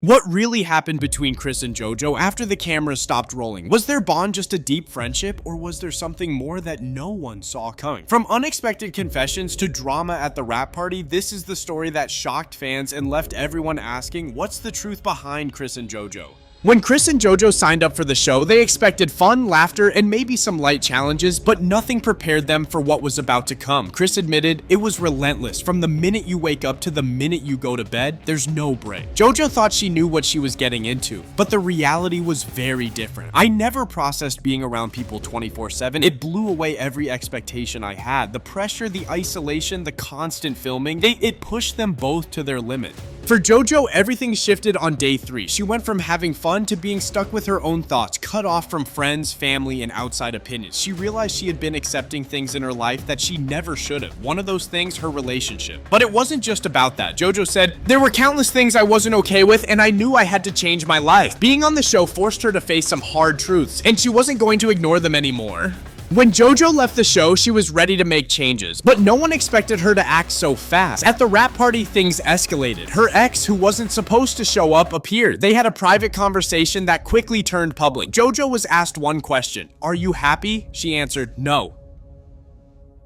What really happened between Chris and Jojo after the cameras stopped rolling? Was their bond just a deep friendship, or was there something more that no one saw coming? From unexpected confessions to drama at the rap party, this is the story that shocked fans and left everyone asking, what's the truth behind Chris and Jojo? When Chris and Jojo signed up for the show, they expected fun, laughter, and maybe some light challenges, but nothing prepared them for what was about to come. Chris admitted it was relentless. From the minute you wake up to the minute you go to bed, there's no break. Jojo thought she knew what she was getting into, but the reality was very different. I never processed being around people 24/7. It blew away every expectation I had. The pressure, the isolation, the constant filming, it pushed them both to their limit. For Jojo, everything shifted on day 3. She went from having fun to being stuck with her own thoughts, cut off from friends, family, and outside opinions. She realized she had been accepting things in her life that she never should have. One of those things, her relationship. But it wasn't just about that. Jojo said, "There were countless things I wasn't okay with, and I knew I had to change my life. Being on the show forced her to face some hard truths, and she wasn't going to ignore them anymore." When Jojo left the show, she was ready to make changes, but no one expected her to act so fast. At the rap party, things escalated. Her ex, who wasn't supposed to show up, appeared. They had a private conversation that quickly turned public. Jojo was asked one question: "Are you happy?" She answered, "No."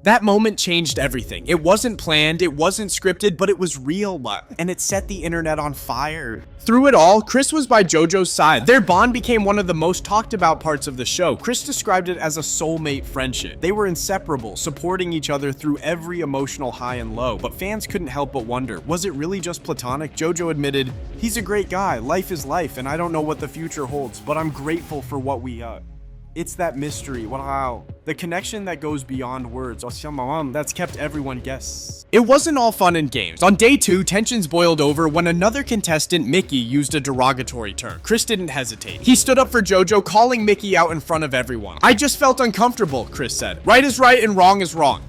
That moment changed everything. It wasn't planned, it wasn't scripted, but it was real, and it set the internet on fire. Through it all, Chris was by Jojo's side. Their bond became one of the most talked about parts of the show. Chris described it as a soulmate friendship. They were inseparable, supporting each other through every emotional high and low, but fans couldn't help but wonder, was it really just platonic? Jojo admitted, "He's a great guy, life is life, and I don't know what the future holds, but I'm grateful for what we It's that mystery, wow. The connection that goes beyond words, that's kept everyone guessing. It wasn't all fun and games. On day 2, tensions boiled over when another contestant, Mickey, used a derogatory term. Chris didn't hesitate. He stood up for Jojo, calling Mickey out in front of everyone. "I just felt uncomfortable," Chris said. "Right is right and wrong is wrong."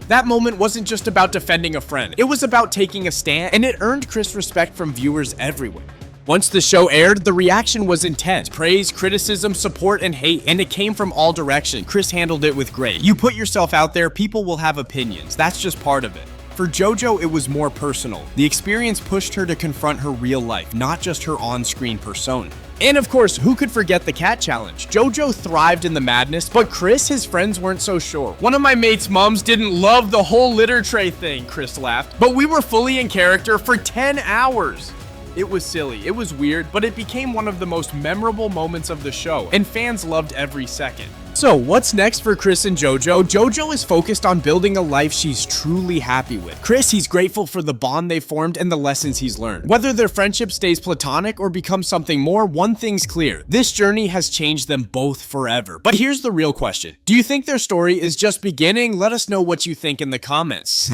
That moment wasn't just about defending a friend. It was about taking a stand, and it earned Chris respect from viewers everywhere. Once the show aired, the reaction was intense. Praise, criticism, support, and hate, and it came from all directions. Chris handled it with grace. You put yourself out there, people will have opinions. That's just part of it. For Jojo, it was more personal. The experience pushed her to confront her real life, not just her on-screen persona. And of course, who could forget the cat challenge? Jojo thrived in the madness, but Chris, his friends weren't so sure. "One of my mates' moms didn't love the whole litter tray thing," Chris laughed. "But we were fully in character for 10 hours. It was silly, it was weird, but it became one of the most memorable moments of the show, and fans loved every second. So what's next for Chris and Jojo? Jojo is focused on building a life she's truly happy with. Chris, he's grateful for the bond they formed and the lessons he's learned. Whether their friendship stays platonic or becomes something more, one thing's clear. This journey has changed them both forever. But here's the real question. Do you think their story is just beginning? Let us know what you think in the comments.